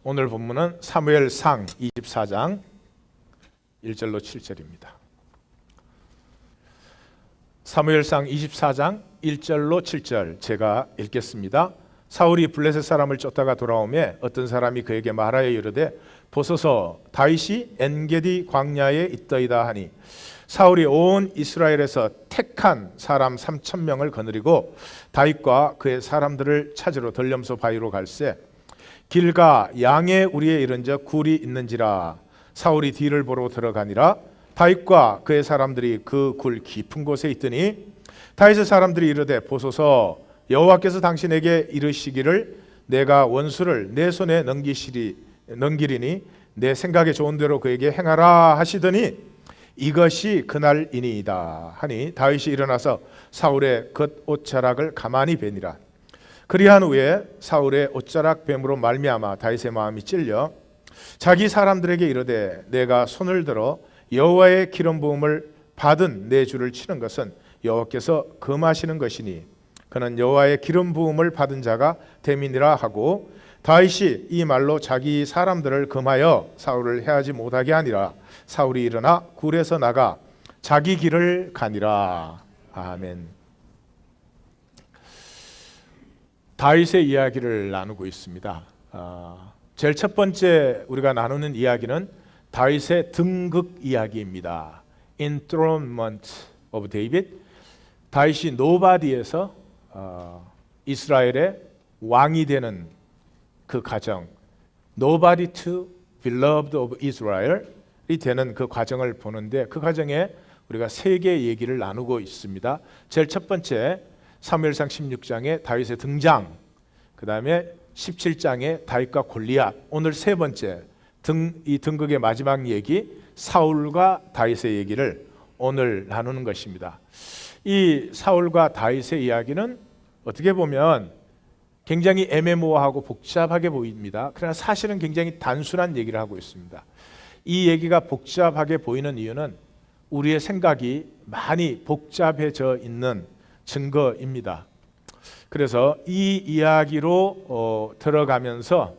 오늘 본문은 사무엘상 24장 1절로 7절입니다. 사무엘상 24장 1절로 7절 제가 읽겠습니다. 사울이 블레셋 사람을 쫓다가 돌아오매 어떤 사람이 그에게 말하여 이르되 보소서 다윗이 엔게디 광야에 있더이다 하니 사울이 온 이스라엘에서 택한 사람 3,000명을 거느리고 다윗과 그의 사람들을 찾으러 덜렴소 바위로 갈새 길가 양의 우리에 이른적 굴이 있는지라 사울이 뒤를 보러 들어가니라 다윗과 그의 사람들이 그 굴 깊은 곳에 있더니 다윗의 사람들이 이르되 보소서 여호와께서 당신에게 이르시기를 내가 원수를 내 손에 넘기리니 내 생각에 좋은 대로 그에게 행하라 하시더니 이것이 그날이니이다 하니 다윗이 일어나서 사울의 겉옷자락을 가만히 베니라. 그리한 후에 사울의 옷자락 뱀으로 말미암아 다윗의 마음이 찔려 자기 사람들에게 이르되 내가 손을 들어 여호와의 기름 부음을 받은 내 주를 치는 것은 여호와께서 금하시는 것이니 그는 여호와의 기름 부음을 받은 자가 됨이니라 하고 다윗이 이 말로 자기 사람들을 금하여 사울을 해하지 못하게 하니라. 사울이 일어나 굴에서 나가 자기 길을 가니라. 아멘. 다윗의 이야기를 나누고 있습니다. 제일 첫 번째 우리가 나누는 이야기는 다윗의 등극 이야기입니다. Enthronement of David. 다윗이 노바디에서 이스라엘의 왕이 되는 그 과정, Nobody to beloved of Israel이 되는 그 과정을 보는데 그 과정에 우리가 세 개의 얘기를 나누고 있습니다. 제일 첫 번째 사무엘상 16장에 다윗의 등장, 그 다음에 17장에 다윗과 골리앗, 오늘 세 번째 이 등극의 마지막 얘기 사울과 다윗의 얘기를 오늘 나누는 것입니다. 이 사울과 다윗의 이야기는 어떻게 보면 굉장히 애매모호하고 복잡하게 보입니다. 그러나 사실은 굉장히 단순한 얘기를 하고 있습니다. 이 얘기가 복잡하게 보이는 이유는 우리의 생각이 많이 복잡해져 있는 증거입니다. 그래서 이 이야기로 들어가면서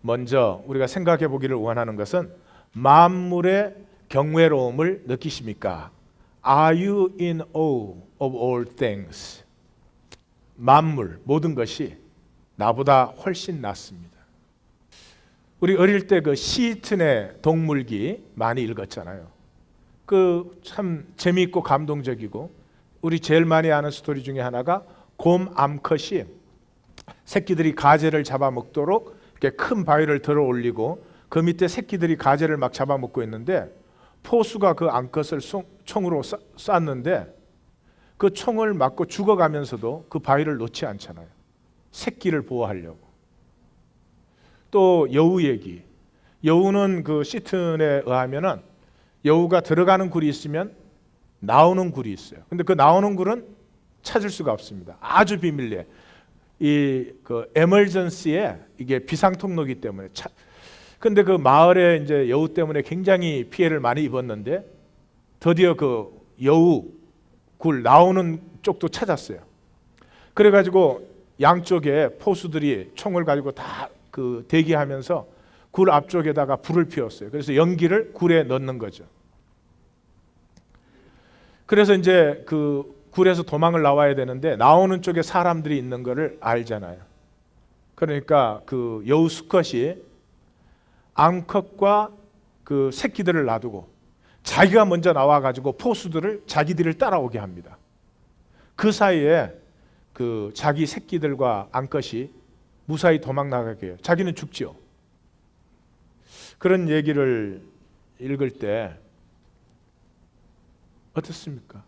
먼저 우리가 생각해 보기를 원하는 것은 만물의 경외로움을 느끼십니까? Are you in awe of all things? 만물, 모든 것이 나보다 훨씬 낫습니다. 우리 어릴 때 그 시튼의 동물기 많이 읽었잖아요. 그 참 재미있고 감동적이고 우리 제일 많이 아는 스토리 중에 하나가 곰 암컷이 새끼들이 가재를 잡아먹도록 이렇게 큰 바위를 들어 올리고 그 밑에 새끼들이 가재를 막 잡아먹고 있는데 포수가 그 암컷을 총으로 쐈는데 그 총을 맞고 죽어가면서도 그 바위를 놓지 않잖아요. 새끼를 보호하려고. 또 여우 얘기. 여우는 그 시튼에 의하면은 여우가 들어가는 굴이 있으면 나오는 굴이 있어요. 근데 그 나오는 굴은 찾을 수가 없습니다. 아주 비밀리에. 이 그 에멀전시에 이게 비상 통로기 때문에 근데 그 마을에 이제 여우 때문에 굉장히 피해를 많이 입었는데 드디어 그 여우 굴 나오는 쪽도 찾았어요. 그래가지고 양쪽에 포수들이 총을 가지고 다 그 대기하면서 굴 앞쪽에다가 불을 피웠어요. 그래서 연기를 굴에 넣는 거죠. 그래서 이제 그 굴에서 도망을 나와야 되는데 나오는 쪽에 사람들이 있는 거를 알잖아요. 그러니까 그 여우 수컷이 암컷과 그 새끼들을 놔두고 자기가 먼저 나와가지고 포수들을 자기들을 따라오게 합니다. 그 사이에 그 자기 새끼들과 암컷이 무사히 도망 나가게 해요. 자기는 죽지요. 그런 얘기를 읽을 때 어떻습니까?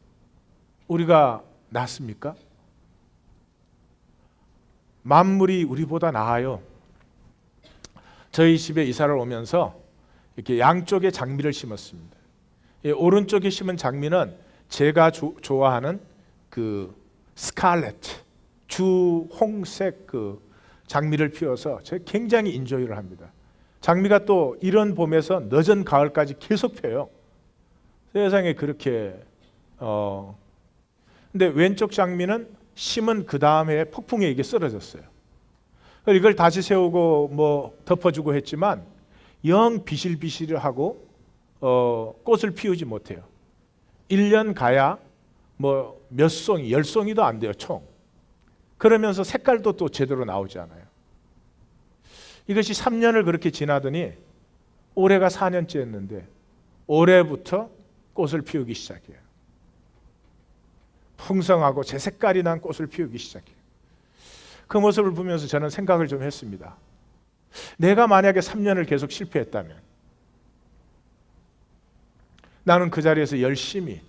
우리가 낫습니까? 만물이 우리보다 나아요. 저희 집에 이사를 오면서 이렇게 양쪽에 장미를 심었습니다. 오른쪽에 심은 장미는 제가 좋아하는 그 스칼렛 주홍색 그 장미를 피워서 제가 굉장히 인조이를 합니다. 장미가 또 이런 봄에서 늦은 가을까지 계속 펴요. 세상에 그렇게 근데 왼쪽 장미는 심은 그 다음 해에 폭풍에 이게 쓰러졌어요. 이걸 다시 세우고 뭐 덮어주고 했지만 영 비실비실하고 꽃을 피우지 못해요. 1년 가야 뭐 몇 송이, 10송이도 안 돼요, 총. 그러면서 색깔도 또 제대로 나오지 않아요. 이것이 3년을 그렇게 지나더니 올해가 4년째였는데 올해부터 꽃을 피우기 시작해요. 풍성하고 제 색깔이 난 꽃을 피우기 시작해요. 그 모습을 보면서 저는 생각을 좀 했습니다. 내가 만약에 3년을 계속 실패했다면 나는 그 자리에서 열심히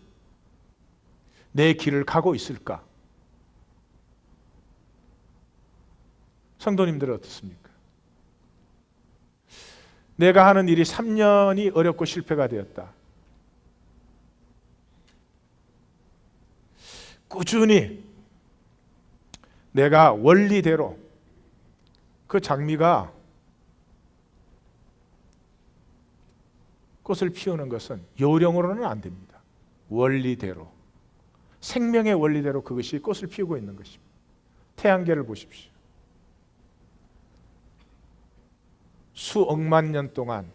내 길을 가고 있을까? 성도님들은 어떻습니까? 내가 하는 일이 3년이 어렵고 실패가 되었다. 꾸준히 내가 원리대로 그 장미가 꽃을 피우는 것은 요령으로는 안 됩니다. 원리대로, 생명의 원리대로 그것이 꽃을 피우고 있는 것입니다. 태양계를 보십시오. 수억만 년 동안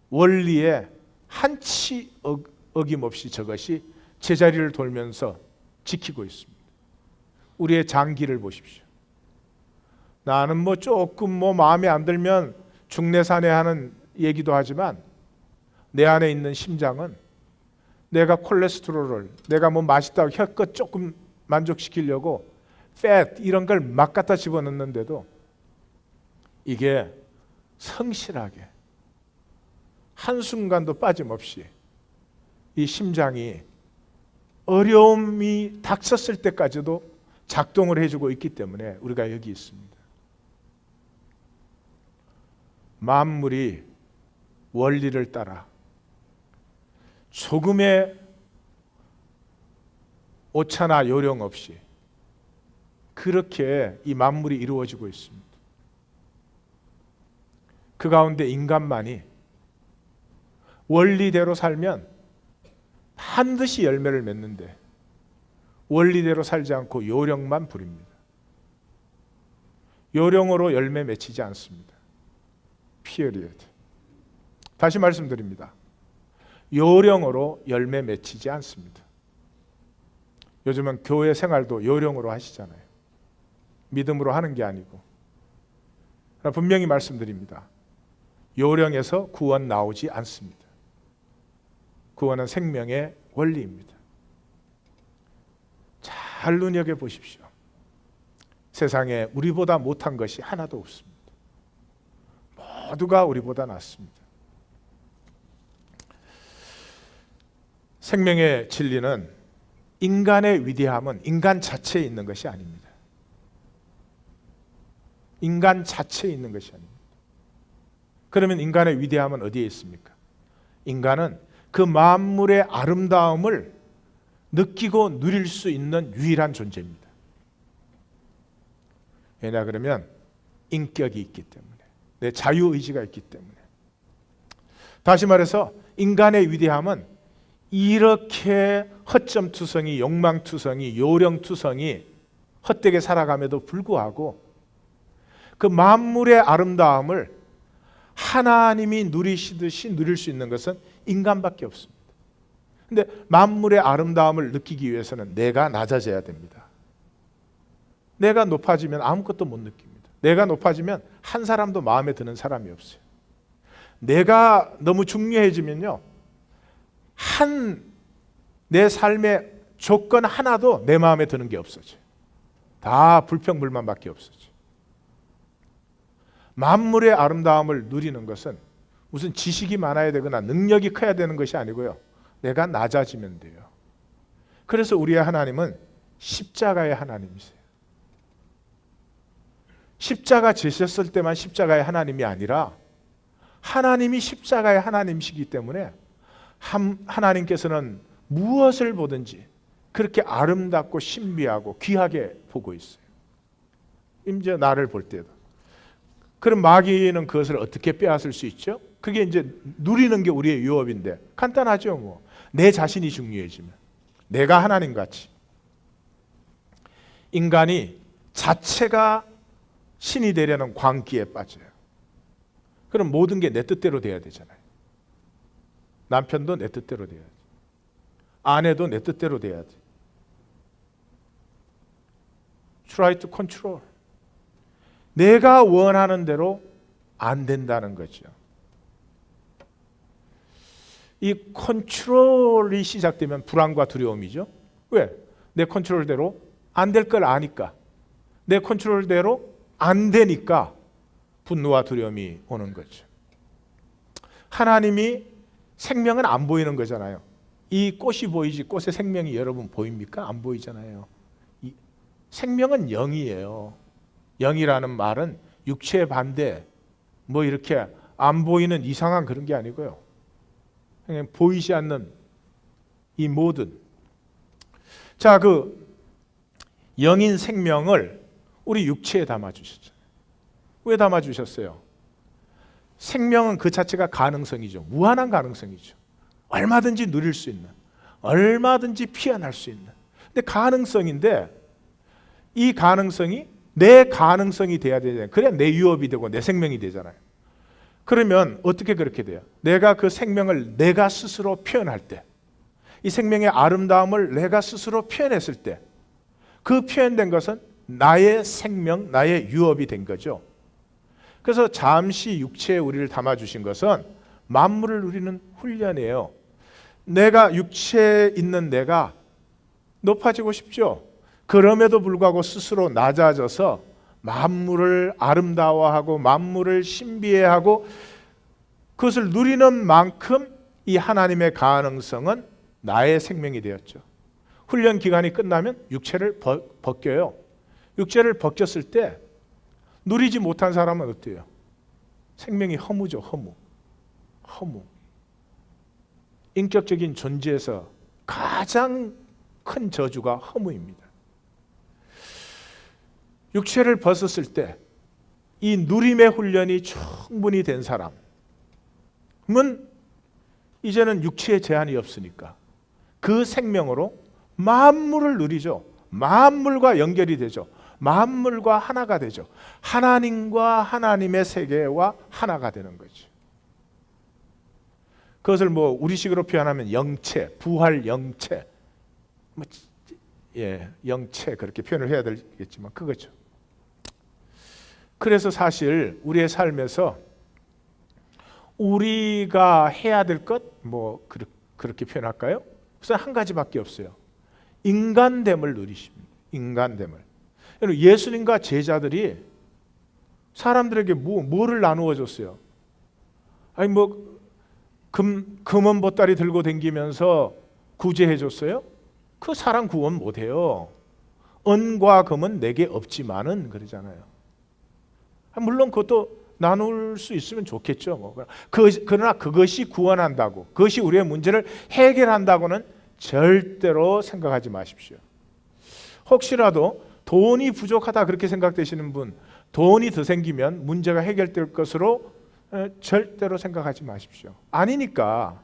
원리에 한치 어김없이 저것이 제자리를 돌면서 지키고 있습니다. 우리의 장기를 보십시오. 나는 뭐 조금 뭐 마음에 안 들면 중내산에 하는 얘기도 하지만 내 안에 있는 심장은 내가 콜레스테롤을 내가 뭐 맛있다고 혀껏 조금 만족시키려고 팻 이런 걸 막 갖다 집어넣는데도 이게 성실하게 한순간도 빠짐없이 이 심장이 어려움이 닥쳤을 때까지도 작동을 해주고 있기 때문에 우리가 여기 있습니다. 만물이 원리를 따라 조금의 오차나 요령 없이 그렇게 이 만물이 이루어지고 있습니다. 그 가운데 인간만이 원리대로 살면 반드시 열매를 맺는데 원리대로 살지 않고 요령만 부립니다. 요령으로 열매 맺히지 않습니다. period. 다시 말씀드립니다. 요령으로 열매 맺히지 않습니다. 요즘은 교회 생활도 요령으로 하시잖아요. 믿음으로 하는 게 아니고. 분명히 말씀드립니다. 요령에서 구원 나오지 않습니다. 구원은 생명의 원리입니다. 잘 눈여겨보십시오. 세상에 우리보다 못한 것이 하나도 없습니다. 모두가 우리보다 낫습니다. 생명의 진리는 인간의 위대함은 인간 자체에 있는 것이 아닙니다. 인간 자체에 있는 것이 아닙니다. 그러면 인간의 위대함은 어디에 있습니까? 인간은 그 만물의 아름다움을 느끼고 누릴 수 있는 유일한 존재입니다. 왜냐 그러면 인격이 있기 때문에, 내 자유의지가 있기 때문에. 다시 말해서 인간의 위대함은 이렇게 허점투성이, 욕망투성이, 요령투성이 헛되게 살아감에도 불구하고 그 만물의 아름다움을 하나님이 누리시듯이 누릴 수 있는 것은 인간밖에 없습니다. 근데 만물의 아름다움을 느끼기 위해서는 내가 낮아져야 됩니다. 내가 높아지면 아무것도 못 느낍니다. 내가 높아지면 한 사람도 마음에 드는 사람이 없어요. 내가 너무 중요해지면요, 내 삶의 조건 하나도 내 마음에 드는 게 없어져요. 다 불평불만밖에 없어져요. 만물의 아름다움을 누리는 것은 무슨 지식이 많아야 되거나 능력이 커야 되는 것이 아니고요, 내가 낮아지면 돼요. 그래서 우리의 하나님은 십자가의 하나님이세요. 십자가 지셨을 때만 십자가의 하나님이 아니라 하나님이 십자가의 하나님이시기 때문에 하나님께서는 무엇을 보든지 그렇게 아름답고 신비하고 귀하게 보고 있어요. 이제 나를 볼 때도. 그럼 마귀는 그것을 어떻게 빼앗을 수 있죠? 그게 이제 누리는 게 우리의 유업인데 간단하죠. 뭐 내 자신이 중요해지면, 내가 하나님같이 인간이 자체가 신이 되려는 광기에 빠져요. 그럼 모든 게 내 뜻대로 돼야 되잖아요. 남편도 내 뜻대로 돼야지. 아내도 내 뜻대로 돼야지. Try to control. 내가 원하는 대로 안 된다는 거죠. 이 컨트롤이 시작되면 불안과 두려움이죠. 왜? 내 컨트롤대로 안 될 걸 아니까. 내 컨트롤대로 안 되니까 분노와 두려움이 오는 거죠. 하나님이 생명은 안 보이는 거잖아요. 이 꽃이 보이지 꽃의 생명이 여러분 보입니까? 안 보이잖아요. 이 생명은 영이에요. 영이라는 말은 육체의 반대, 뭐 이렇게 안 보이는 이상한 그런 게 아니고요. 그냥 보이지 않는 이 모든, 자, 그 영인 생명을 우리 육체에 담아주셨잖아요. 왜 담아주셨어요? 생명은 그 자체가 가능성이죠. 무한한 가능성이죠. 얼마든지 누릴 수 있는, 얼마든지 피어날 수 있는. 근데 가능성인데 이 가능성이 내 가능성이 돼야 되잖아요. 그래야 내 유업이 되고 내 생명이 되잖아요. 그러면 어떻게 그렇게 돼요? 내가 그 생명을 내가 스스로 표현할 때, 이 생명의 아름다움을 내가 스스로 표현했을 때, 그 표현된 것은 나의 생명, 나의 유업이 된 거죠. 그래서 잠시 육체에 우리를 담아주신 것은 만물을 누리는 훈련이에요. 내가 육체에 있는 내가 높아지고 싶죠. 그럼에도 불구하고 스스로 낮아져서 만물을 아름다워하고 만물을 신비해하고 그것을 누리는 만큼 이 하나님의 가능성은 나의 생명이 되었죠. 훈련 기간이 끝나면 육체를 벗겨요. 육체를 벗겼을 때 누리지 못한 사람은 어때요? 생명이 허무죠. 허무. 인격적인 존재에서 가장 큰 저주가 허무입니다. 육체를 벗었을 때 이 누림의 훈련이 충분히 된 사람은 이제는 육체에 제한이 없으니까 그 생명으로 만물을 누리죠. 만물과 연결이 되죠. 만물과 하나가 되죠. 하나님과 하나님의 세계와 하나가 되는 거죠. 그것을 뭐 우리식으로 표현하면 영체, 부활 영체, 영체 그렇게 표현을 해야 되겠지만 그거죠. 그래서 사실 우리의 삶에서 우리가 해야 될 것 뭐 그렇게 표현할까요? 그래서 한 가지밖에 없어요. 인간됨을 누리십니다. 인간됨을. 예수님과 제자들이 사람들에게 뭐를 나누어 줬어요? 아니 뭐 금은 보따리 들고 다니면서 구제해 줬어요? 그 사람 구원 못 해요. 은과 금은 내게 없지만은 그러잖아요. 물론 그것도 나눌 수 있으면 좋겠죠. 그러나 그것이 구원한다고, 그것이 우리의 문제를 해결한다고는 절대로 생각하지 마십시오. 혹시라도 돈이 부족하다 그렇게 생각되시는 분, 돈이 더 생기면 문제가 해결될 것으로 절대로 생각하지 마십시오. 아니니까.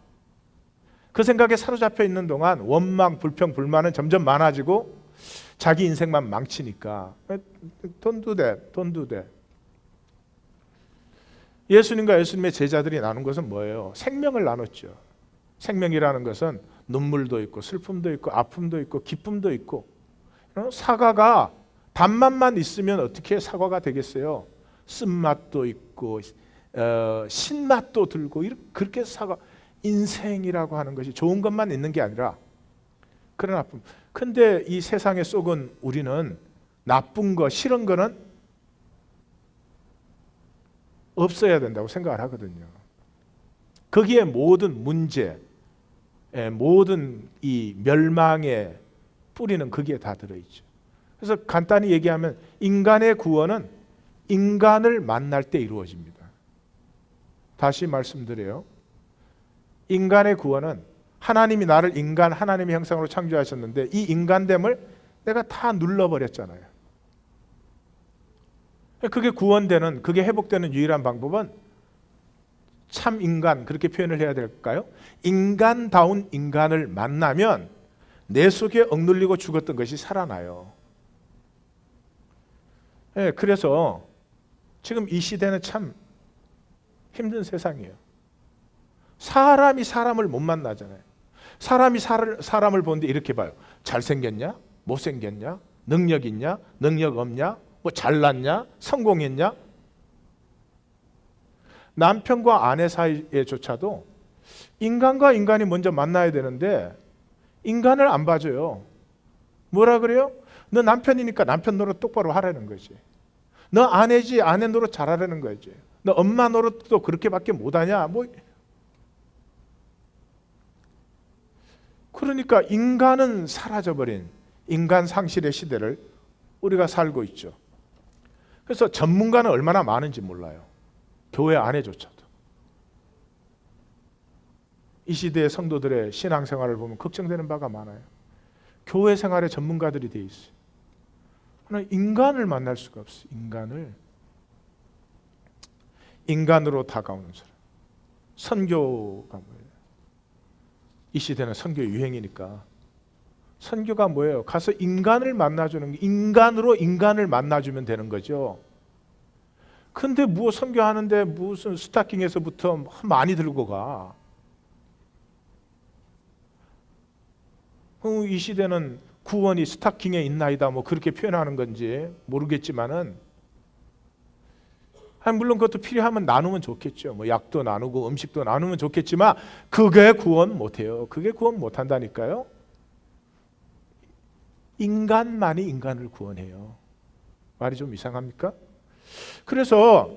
그 생각에 사로잡혀 있는 동안 원망, 불평, 불만은 점점 많아지고 자기 인생만 망치니까 돈도 돼. 예수님과 예수님의 제자들이 나눈 것은 뭐예요? 생명을 나눴죠. 생명이라는 것은 눈물도 있고 슬픔도 있고 아픔도 있고 기쁨도 있고. 사과가 단맛만 있으면 어떻게 사과가 되겠어요? 쓴맛도 있고 신맛도 들고 그렇게 사과. 인생이라고 하는 것이 좋은 것만 있는 게 아니라 그런 아픔. 근데 이 세상에 썩은 우리는 나쁜 거, 싫은 거는 없어야 된다고 생각을 하거든요. 거기에 모든 문제, 모든 이 멸망의 뿌리는 거기에 다 들어있죠. 그래서 간단히 얘기하면 인간의 구원은 인간을 만날 때 이루어집니다. 다시 말씀드려요. 인간의 구원은 하나님이 나를 인간, 하나님의 형상으로 창조하셨는데 이 인간됨을 내가 다 눌러버렸잖아요. 그게 구원되는, 그게 회복되는 유일한 방법은 참 인간, 그렇게 표현을 해야 될까요? 인간다운 인간을 만나면 내 속에 억눌리고 죽었던 것이 살아나요. 그래서 지금 이 시대는 참 힘든 세상이에요. 사람이 사람을 못 만나잖아요. 사람이 사람을 보는데 이렇게 봐요. 잘생겼냐? 못생겼냐? 능력 있냐? 능력 없냐? 뭐 잘났냐? 성공했냐? 남편과 아내 사이에조차도 인간과 인간이 먼저 만나야 되는데 인간을 안 봐줘요. 뭐라 그래요? 너 남편이니까 남편 노릇 똑바로 하라는 거지. 너 아내지 아내 노릇 잘하라는 거지. 너 엄마 노릇도 그렇게밖에 못하냐? 뭐 그러니까 인간은 사라져버린 인간 상실의 시대를 우리가 살고 있죠. 그래서 전문가는 얼마나 많은지 몰라요. 교회 안에조차도. 이 시대의 성도들의 신앙생활을 보면 걱정되는 바가 많아요. 교회 생활에 전문가들이 돼 있어요. 그러나 인간을 만날 수가 없어요. 인간으로 다가오는 사람. 선교가 뭐예요? 이 시대는 선교 유행이니까 선교가 뭐예요? 가서 인간을 만나주는, 인간으로 인간을 만나주면 되는 거죠. 근데 뭐 선교하는데 무슨 스타킹에서부터 많이 들고 가. 이 시대는 구원이 스타킹에 있나이다 뭐 그렇게 표현하는 건지 모르겠지만은 물론 그것도 필요하면 나누면 좋겠죠. 뭐 약도 나누고 음식도 나누면 좋겠지만 그게 구원 못해요. 그게 구원 못한다니까요. 인간만이 인간을 구원해요. 말이 좀 이상합니까? 그래서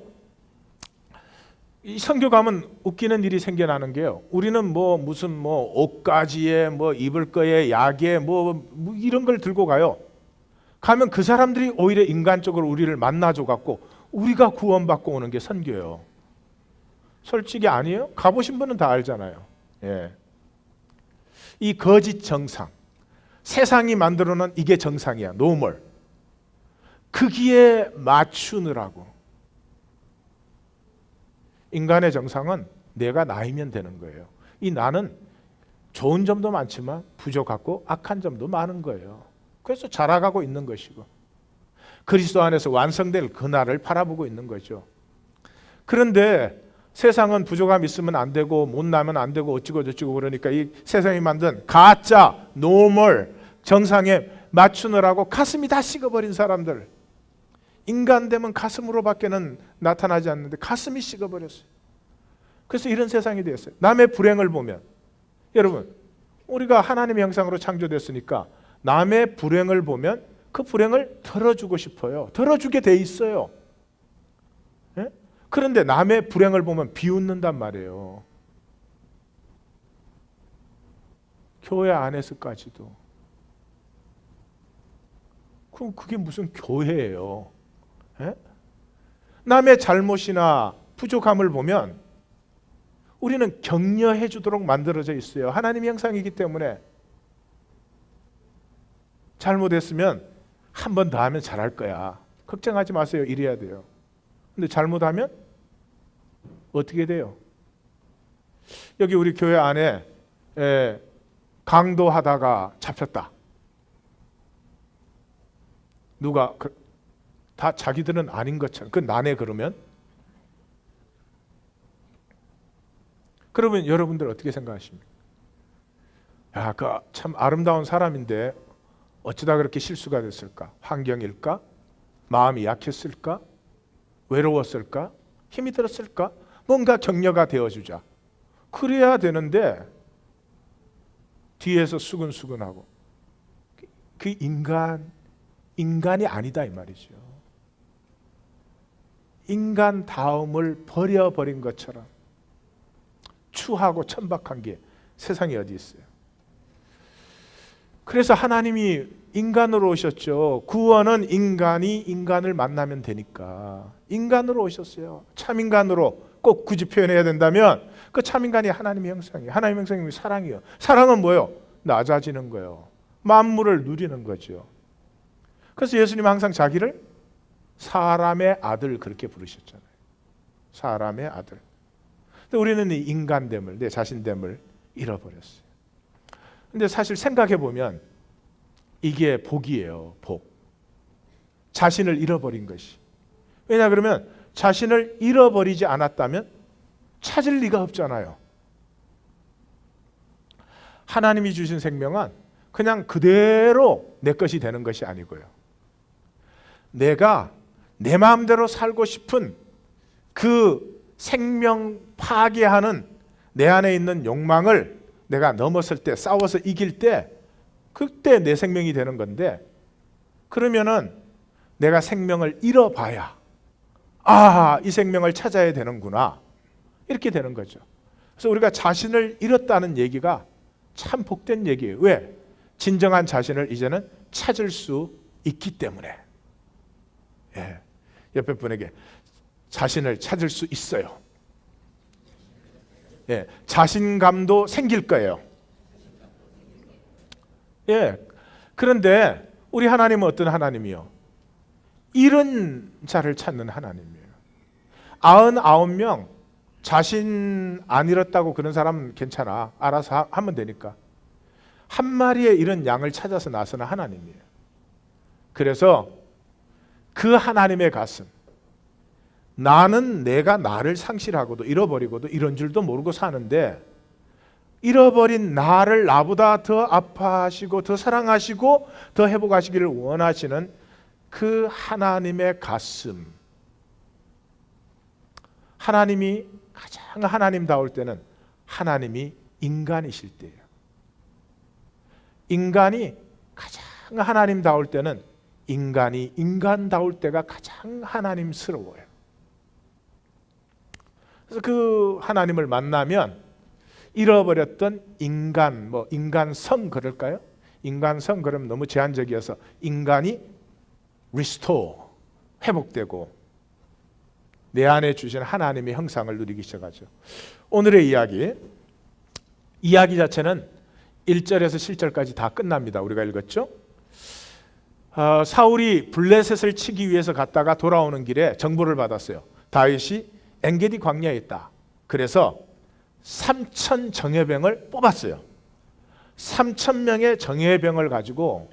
이 선교 가면 웃기는 일이 생겨나는 게요. 우리는 뭐 무슨 뭐 옷가지에 뭐 입을 거에 약에 뭐 이런 걸 들고 가요. 가면 그 사람들이 오히려 인간적으로 우리를 만나줘 갖고 우리가 구원받고 오는 게 선교예요. 솔직히 아니에요? 가보신 분은 다 알잖아요. 예. 이 거짓 정상, 세상이 만들어놓은 이게 정상이야. 노멀. 거기에 맞추느라고. 인간의 정상은 내가 나이면 되는 거예요. 이 나는 좋은 점도 많지만 부족하고 악한 점도 많은 거예요. 그래서 자라가고 있는 것이고 그리스도 안에서 완성될 그날을 바라보고 있는 거죠. 그런데 세상은 부족함 있으면 안 되고 못나면 안 되고 어찌고 저찌고 그러니까 이 세상이 만든 가짜 노멀 정상에 맞추느라고 가슴이 다 식어버린 사람들, 인간 되면 가슴으로밖에는 나타나지 않는데 가슴이 식어버렸어요. 그래서 이런 세상이 되었어요. 남의 불행을 보면, 여러분 우리가 하나님의 형상으로 창조됐으니까 남의 불행을 보면 그 불행을 덜어주고 싶어요. 덜어주게 돼 있어요. 예? 그런데 남의 불행을 보면 비웃는단 말이에요. 교회 안에서까지도. 그럼 그게 무슨 교회예요? 예? 남의 잘못이나 부족함을 보면 우리는 격려해 주도록 만들어져 있어요. 하나님의 형상이기 때문에. 잘못했으면 한 번 더 하면 잘할 거야. 걱정하지 마세요. 이래야 돼요. 근데 잘못하면 어떻게 돼요? 여기 우리 교회 안에 강도하다가 잡혔다. 누가 다 자기들은 아닌 것처럼 그 나네 그러면? 그러면 여러분들 어떻게 생각하십니까? 야, 그 참 아름다운 사람인데 어쩌다 그렇게 실수가 됐을까? 환경일까? 마음이 약했을까? 외로웠을까? 힘이 들었을까? 뭔가 격려가 되어주자. 그래야 되는데 뒤에서 수근수근하고 그 인간이 아니다 이 말이죠. 인간다움을 버려버린 것처럼 추하고 천박한 게 세상에 어디 있어요. 그래서 하나님이 인간으로 오셨죠. 구원은 인간이 인간을 만나면 되니까 인간으로 오셨어요. 참인간으로 꼭 굳이 표현해야 된다면 그 참인간이 하나님의 형상이에요. 하나님의 형상이 사랑이에요. 사랑은 뭐예요? 낮아지는 거예요. 만물을 누리는 거죠. 그래서 예수님은 항상 자기를 사람의 아들 그렇게 부르셨잖아요. 사람의 아들. 근데 우리는 이 인간됨을, 내 자신됨을 잃어버렸어요. 근데 사실 생각해 보면 이게 복이에요. 복. 자신을 잃어버린 것이. 왜냐 그러면 자신을 잃어버리지 않았다면 찾을 리가 없잖아요. 하나님이 주신 생명은 그냥 그대로 내 것이 되는 것이 아니고요. 내가 내 마음대로 살고 싶은 그 생명 파괴하는 내 안에 있는 욕망을 내가 넘었을 때, 싸워서 이길 때, 그때 내 생명이 되는 건데, 그러면은 내가 생명을 잃어봐야 이 생명을 찾아야 되는구나, 이렇게 되는 거죠. 그래서 우리가 자신을 잃었다는 얘기가 참 복된 얘기예요. 왜? 진정한 자신을 이제는 찾을 수 있기 때문에. 예. 옆에 분에게 자신을 찾을 수 있어요. 예. 자신감도 생길 거예요. 예. 그런데 우리 하나님은 어떤 하나님이요? 잃은 자를 찾는 하나님이에요. 99명 자신 안 잃었다고 그런 사람은 괜찮아. 알아서 하면 되니까. 한 마리의 잃은 양을 찾아서 나서는 하나님이에요. 그래서 그 하나님의 가슴, 나는 내가 나를 상실하고도 잃어버리고도 이런 줄도 모르고 사는데, 잃어버린 나를 나보다 더 아파하시고 더 사랑하시고 더 회복하시기를 원하시는 그 하나님의 가슴, 하나님이 가장 하나님다울 때는 하나님이 인간이실 때예요. 인간이 가장 하나님다울 때는 인간이 인간다울 때가 가장 하나님스러워요. 그래서 그 하나님을 만나면 잃어버렸던 인간, 인간성 그럴까요? 인간성 그러면 너무 제한적이어서 인간이 restore, 회복되고 내 안에 주신 하나님의 형상을 누리기 시작하죠. 오늘의 이야기 자체는 1절에서 7절까지 다 끝납니다. 우리가 읽었죠? 사울이 블레셋을 치기 위해서 갔다가 돌아오는 길에 정보를 받았어요. 다윗이 엔게디 광야에 있다. 그래서 3,000 정예병을 뽑았어요. 3,000명의 정예병을 가지고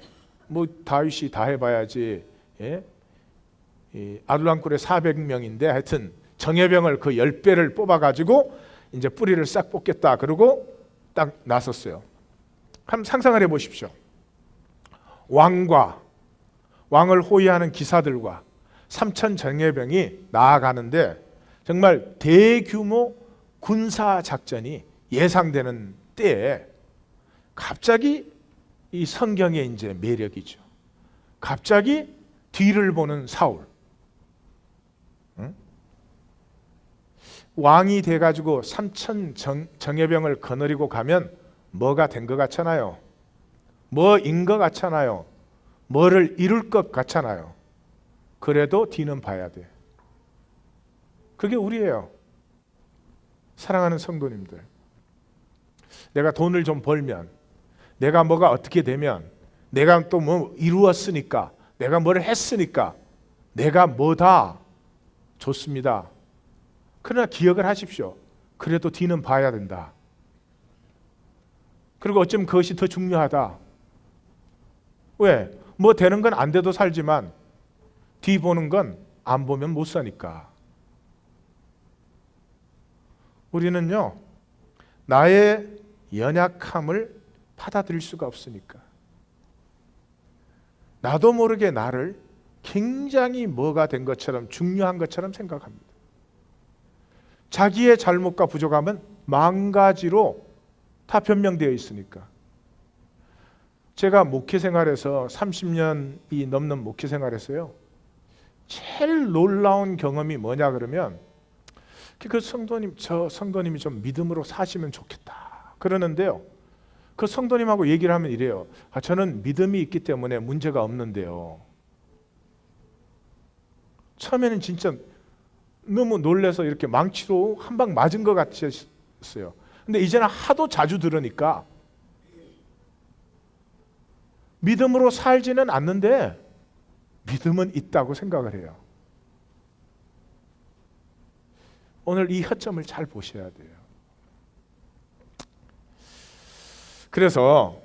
다윗이 다 해봐야지. 예? 아둘람굴에 400명인데 하여튼 정예병을 그 10배를 뽑아가지고 이제 뿌리를 싹 뽑겠다. 그러고 딱 나섰어요. 한번 상상을 해보십시오. 왕을 호위하는 기사들과 3,000 정예병이 나아가는데 정말 대규모 군사작전이 예상되는 때에 갑자기 이 성경의 이제 매력이죠. 갑자기 뒤를 보는 사울. 응? 왕이 돼가지고 3,000 정예병을 거느리고 가면 뭐가 된 것 같잖아요. 뭐인 것 같잖아요. 뭐를 이룰 것 같잖아요. 그래도 뒤는 봐야 돼. 그게 우리예요. 사랑하는 성도님들. 내가 돈을 좀 벌면, 내가 뭐가 어떻게 되면, 내가 또 뭐 이루었으니까, 내가 뭘 했으니까 내가 뭐다 좋습니다. 그러나 기억을 하십시오. 그래도 뒤는 봐야 된다. 그리고 어쩌면 그것이 더 중요하다. 왜? 뭐 되는 건 안 돼도 살지만 뒤 보는 건 안 보면 못 사니까. 우리는요, 나의 연약함을 받아들일 수가 없으니까. 나도 모르게 나를 굉장히 뭐가 된 것처럼, 중요한 것처럼 생각합니다. 자기의 잘못과 부족함은 만 가지로 다 변명되어 있으니까. 제가 목회 생활에서 30년이 넘는 목회 생활에서요, 제일 놀라운 경험이 뭐냐 그러면, 저 성도님이 좀 믿음으로 사시면 좋겠다 그러는데요, 그 성도님하고 얘기를 하면 이래요. 저는 믿음이 있기 때문에 문제가 없는데요. 처음에는 진짜 너무 놀라서 이렇게 망치로 한 방 맞은 것 같았어요. 근데 이제는 하도 자주 들으니까 믿음으로 살지는 않는데 믿음은 있다고 생각을 해요. 오늘 이 허점을 잘 보셔야 돼요. 그래서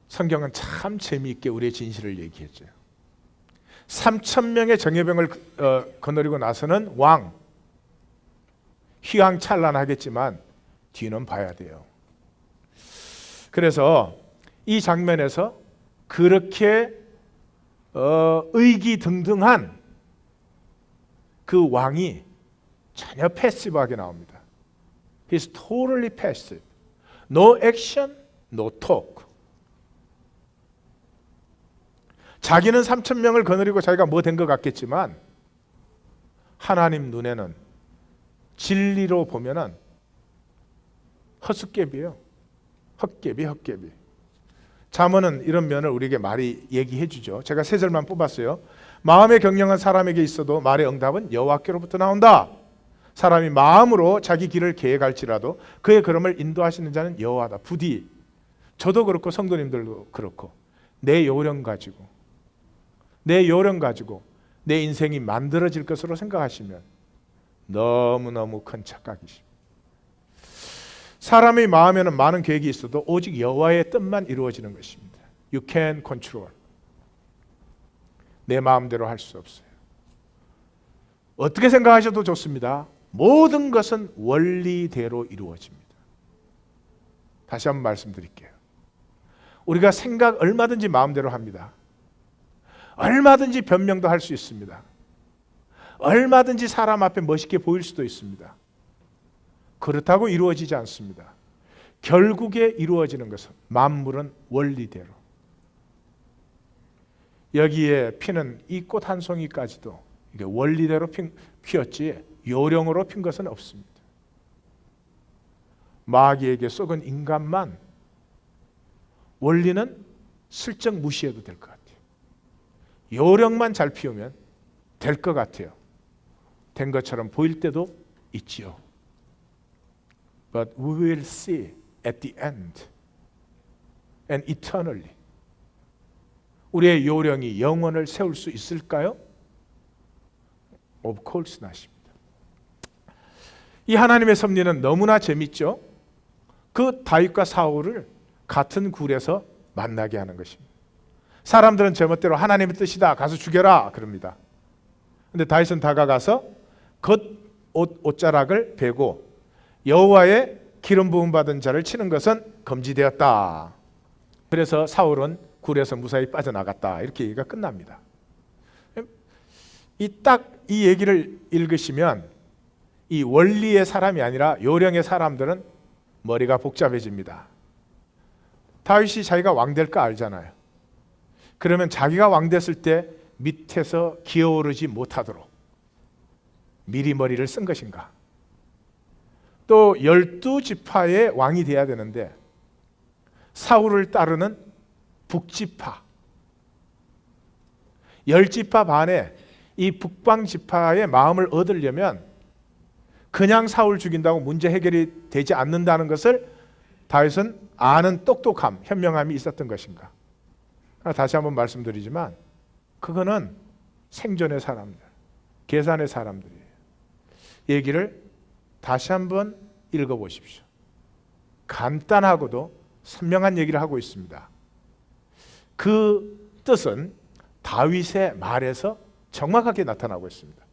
성경은 참 재미있게 우리의 진실을 얘기해줘요. 3,000명의 정예병을 거느리고 나서는 왕, 휘황찬란하겠지만 뒤는 봐야 돼요. 그래서 이 장면에서 그렇게 의기등등한 그 왕이 전혀 패시브하게 나옵니다. He's totally passive. No action, no talk. 자기는 3,000명을 거느리고 자기가 뭐 된 것 같겠지만 하나님 눈에는 진리로 보면은 헛수개비예요. 헛개비. 잠언은 이런 면을 우리에게 말이 얘기해 주죠. 제가 3절만 뽑았어요. 마음에 경영한 사람에게 있어도 말의 응답은 여호와께로부터 나온다. 사람이 마음으로 자기 길을 계획할지라도 그의 걸음을 인도하시는 자는 여호와다. 부디 저도 그렇고 성도님들도 그렇고 내 요령 가지고 내 인생이 만들어질 것으로 생각하시면 너무너무 큰 착각이십니다. 사람의 마음에는 많은 계획이 있어도 오직 여호와의 뜻만 이루어지는 것입니다. You can control. 내 마음대로 할 수 없어요. 어떻게 생각하셔도 좋습니다. 모든 것은 원리대로 이루어집니다. 다시 한번 말씀드릴게요. 우리가 생각 얼마든지 마음대로 합니다. 얼마든지 변명도 할 수 있습니다. 얼마든지 사람 앞에 멋있게 보일 수도 있습니다. 그렇다고 이루어지지 않습니다. 결국에 이루어지는 것은 만물은 원리대로. 여기에 피는 이 꽃 한 송이까지도 이게 원리대로 피었지 요령으로 핀 것은 없습니다. 마귀에게 썩은 인간만 원리는 슬쩍 무시해도 될 것 같아요. 요령만 잘 피우면 될 것 같아요. 된 것처럼 보일 때도 있지요. But we will see at the end and eternally. 우리의 요령이 영원을 세울 수 있을까요? Of course not입니다. 이 하나님의 섭리는 너무나 재밌죠. 그 다윗과 사울을 같은 굴에서 만나게 하는 것입니다. 사람들은 제멋대로 하나님의 뜻이다 가서 죽여라 그럽니다. 근데 다윗은 다가가서 옷자락을 베고 여호와의 기름 부음 받은 자를 치는 것은 금지되었다. 그래서 사울은 굴에서 무사히 빠져나갔다. 이렇게 얘기가 끝납니다. 이 얘기를 읽으시면 이 원리의 사람이 아니라 요령의 사람들은 머리가 복잡해집니다. 다윗이 자기가 왕 될 거 알잖아요. 그러면 자기가 왕 됐을 때 밑에서 기어오르지 못하도록 미리 머리를 쓴 것인가? 또 12지파의 왕이 돼야 되는데 사울을 따르는 북지파 10지파 반에 이 북방지파의 마음을 얻으려면 그냥 사울 죽인다고 문제 해결이 되지 않는다는 것을 다윗은 아는 똑똑함, 현명함이 있었던 것인가? 다시 한번 말씀드리지만 그거는 생존의 사람들, 계산의 사람들이에요. 얘기를 다시 한번 읽어보십시오. 간단하고도 선명한 얘기를 하고 있습니다. 그 뜻은 다윗의 말에서 정확하게 나타나고 있습니다.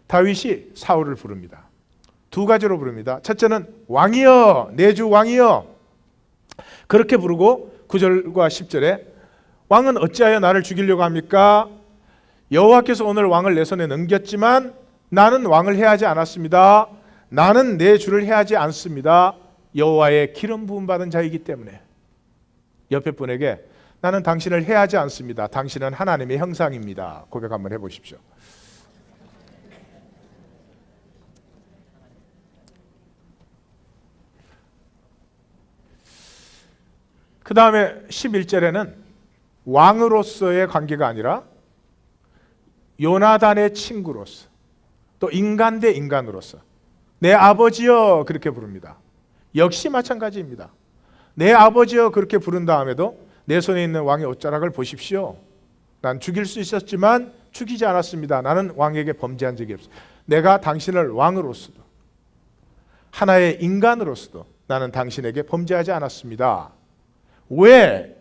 다윗이 사울을 부릅니다. 두 가지로 부릅니다. 첫째는 왕이여, 내 주 왕이여. 그렇게 부르고 9절과 10절에 왕은 어찌하여 나를 죽이려고 합니까? 여호와께서 오늘 왕을 내 손에 넘겼지만 나는 왕을 해하지 않았습니다. 나는 내 주를 해하지 않습니다. 여호와의 기름 부음 받은 자이기 때문에. 옆에 분에게 나는 당신을 해하지 않습니다. 당신은 하나님의 형상입니다. 고백 한번 해보십시오. 그 다음에 11절에는 왕으로서의 관계가 아니라 요나단의 친구로서 또 인간 대 인간으로서 내 아버지여 그렇게 부릅니다. 역시 마찬가지입니다. 내 아버지여 그렇게 부른 다음에도 내 손에 있는 왕의 옷자락을 보십시오. 난 죽일 수 있었지만 죽이지 않았습니다. 나는 왕에게 범죄한 적이 없습니다. 내가 당신을 왕으로서도 하나의 인간으로서도 나는 당신에게 범죄하지 않았습니다. 왜?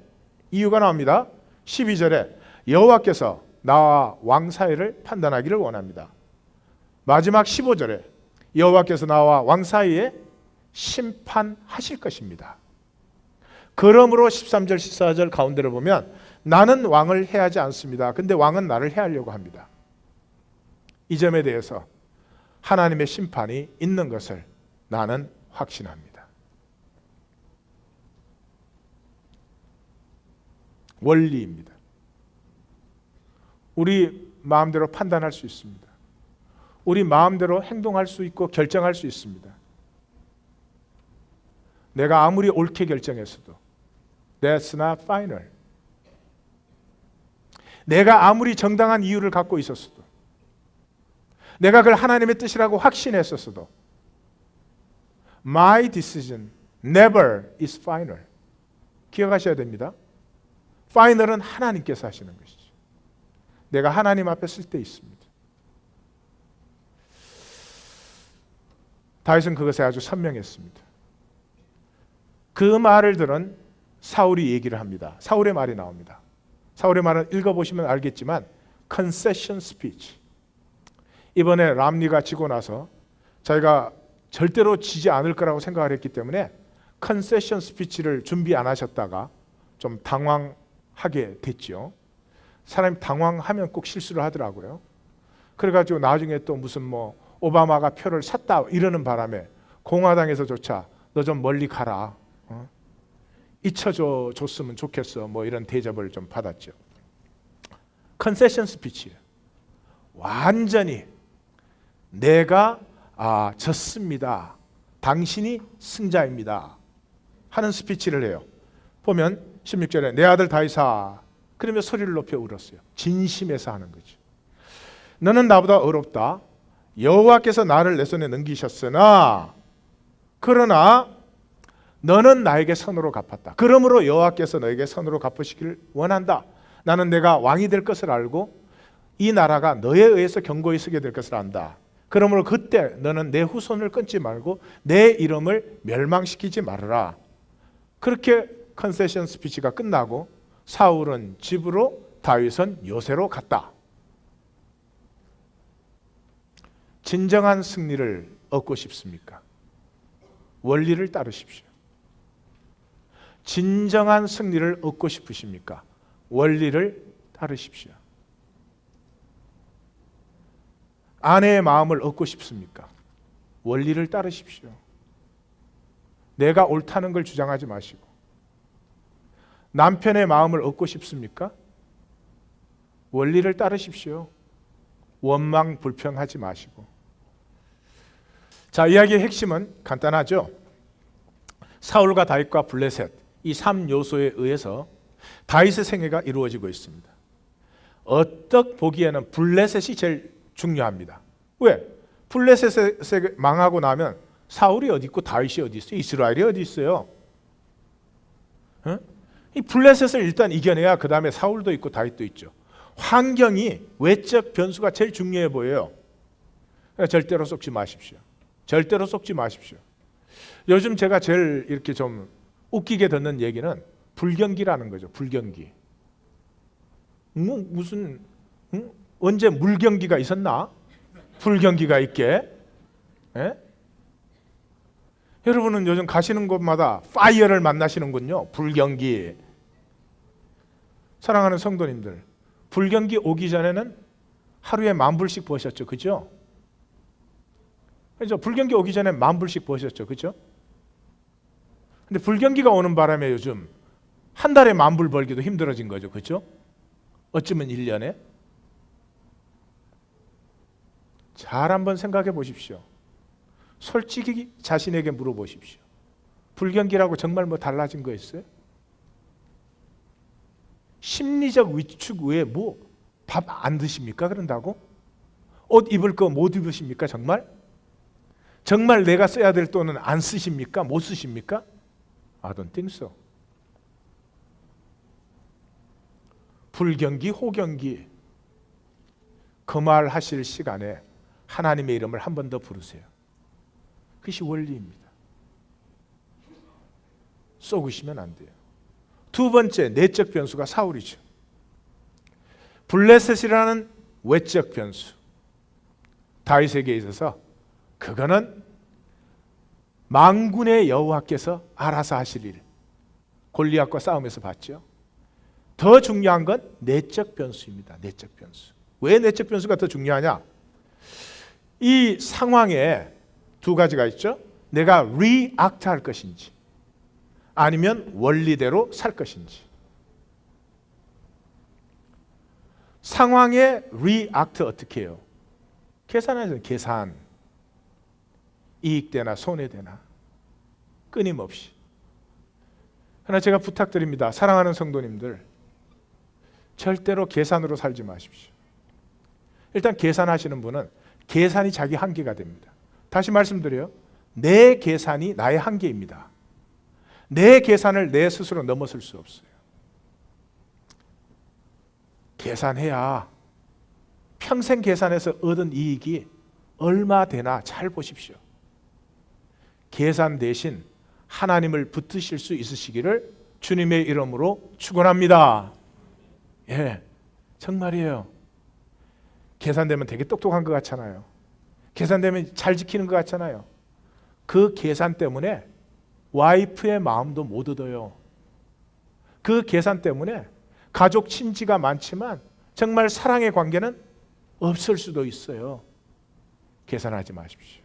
이유가 나옵니다. 12절에 여호와께서 나와 왕 사이를 판단하기를 원합니다. 마지막 15절에 여호와께서 나와 왕 사이에 심판하실 것입니다. 그러므로 13절 14절 가운데를 보면 나는 왕을 해하지 않습니다. 근데 왕은 나를 해하려고 합니다. 이 점에 대해서 하나님의 심판이 있는 것을 나는 확신합니다. 원리입니다. 우리 마음대로 판단할 수 있습니다. 우리 마음대로 행동할 수 있고 결정할 수 있습니다. 내가 아무리 옳게 결정했어도 That's not final. 내가 아무리 정당한 이유를 갖고 있었어도, 내가 그걸 하나님의 뜻이라고 확신했었어도 My decision never is final. 기억하셔야 됩니다. Final은 하나님께서 하시는 것이죠. 내가 하나님 앞에 쓸 때 있습니다. 다윗은 그것에 아주 선명했습니다. 그 말을 들은 사울이 얘기를 합니다. 사울의 말이 나옵니다. 사울의 말은 읽어보시면 알겠지만 concession speech. 이번에 람리가 지고 나서 자기가 절대로 지지 않을 거라고 생각을 했기 때문에 concession speech를 준비 안 하셨다가 좀 당황하게 됐죠. 사람이 당황하면 꼭 실수를 하더라고요. 그래가지고 나중에 또 무슨 뭐 오바마가 표를 샀다 이러는 바람에 공화당에서조차 너 좀 멀리 가라, 잊혀줬으면 좋겠어, 뭐 이런 대접을 좀 받았죠. 컨세션 스피치예요. 완전히 내가 졌습니다, 당신이 승자입니다 하는 스피치를 해요. 보면 16절에 내 아들 다윗아, 그러며 소리를 높여 울었어요. 진심에서 하는 거죠. 너는 나보다 어렵다. 여호와께서 나를 내 손에 넘기셨으나 그러나 너는 나에게 선으로 갚았다. 그러므로 여호와께서 너에게 선으로 갚으시기를 원한다. 나는 내가 왕이 될 것을 알고 이 나라가 너에 의해서 견고히 서게 될 것을 안다. 그러므로 그때 너는 내 후손을 끊지 말고 내 이름을 멸망시키지 말아라. 그렇게 컨세션 스피치가 끝나고 사울은 집으로, 다윗은 요새로 갔다. 진정한 승리를 얻고 싶습니까? 원리를 따르십시오. 진정한 승리를 얻고 싶으십니까? 원리를 따르십시오. 아내의 마음을 얻고 싶습니까? 원리를 따르십시오. 내가 옳다는 걸 주장하지 마시고. 남편의 마음을 얻고 싶습니까? 원리를 따르십시오. 원망 불평하지 마시고. 자, 이야기의 핵심은 간단하죠. 사울과 다윗과 블레셋, 이 3요소에 의해서 다윗의 생애가 이루어지고 있습니다. 어떻게 보기에는 블레셋이 제일 중요합니다. 왜? 블레셋이 망하고 나면 사울이 어디 있고 다윗이 어디 있어요? 이스라엘이 어디 있어요? 이 블레셋을 일단 이겨내야 그 다음에 사울도 있고 다윗도 있죠. 환경이, 외적 변수가 제일 중요해 보여요. 절대로 속지 마십시오. 절대로 속지 마십시오. 요즘 제가 제일 이렇게 좀 웃기게 듣는 얘기는 불경기라는 거죠. 불경기. 무슨 언제 물경기가 있었나? 불경기가 있게. 예? 여러분은 요즘 가시는 곳마다 파이어를 만나시는군요. 불경기. 사랑하는 성도님들, 불경기 오기 전에는 하루에 10,000불씩 버셨죠, 그죠? 그죠? 불경기 오기 전에 10,000불씩 버셨죠, 그죠? 근데 불경기가 오는 바람에 요즘 한 달에 10,000불 벌기도 힘들어진 거죠, 그죠? 어쩌면 1년에. 잘 한번 생각해 보십시오. 솔직히 자신에게 물어보십시오. 불경기라고 정말 뭐 달라진 거 있어요? 심리적 위축 외에 뭐 밥 안 드십니까? 그런다고? 옷 입을 거 못 입으십니까? 정말? 정말 내가 써야 될 돈은 안 쓰십니까? 못 쓰십니까? I don't think so. 불경기, 호경기, 그 말 하실 시간에 하나님의 이름을 한 번 더 부르세요. 그것이 원리입니다. 쏘으시면 안 돼요. 두 번째, 내적 변수가 사울이죠. 블레셋이라는 외적 변수, 다윗에게 있어서 그거는 만군의 여호와께서 알아서 하실 일, 골리앗과 싸움에서 봤죠. 더 중요한 건 내적 변수입니다. 내적 변수. 왜 내적 변수가 더 중요하냐? 이 상황에 두 가지가 있죠. 내가 리액트 할 것인지 아니면 원리대로 살 것인지. 상황에 리액트 어떻게 해요? 계산해서 계산. 이익되나 손해되나 끊임없이. 그러나 제가 부탁드립니다. 사랑하는 성도님들, 절대로 계산으로 살지 마십시오. 일단 계산하시는 분은 계산이 자기 한계가 됩니다. 다시 말씀드려요. 내 계산이 나의 한계입니다. 내 계산을 내 스스로 넘어설 수 없어요. 계산해야 평생 계산해서 얻은 이익이 얼마 되나 잘 보십시오. 계산 대신 하나님을 붙드실 수 있으시기를 주님의 이름으로 축원합니다. 예, 정말이에요. 계산되면 되게 똑똑한 것 같잖아요. 계산되면 잘 지키는 것 같잖아요. 그 계산 때문에 와이프의 마음도 못 얻어요. 그 계산 때문에 가족 친지가 많지만 정말 사랑의 관계는 없을 수도 있어요. 계산하지 마십시오.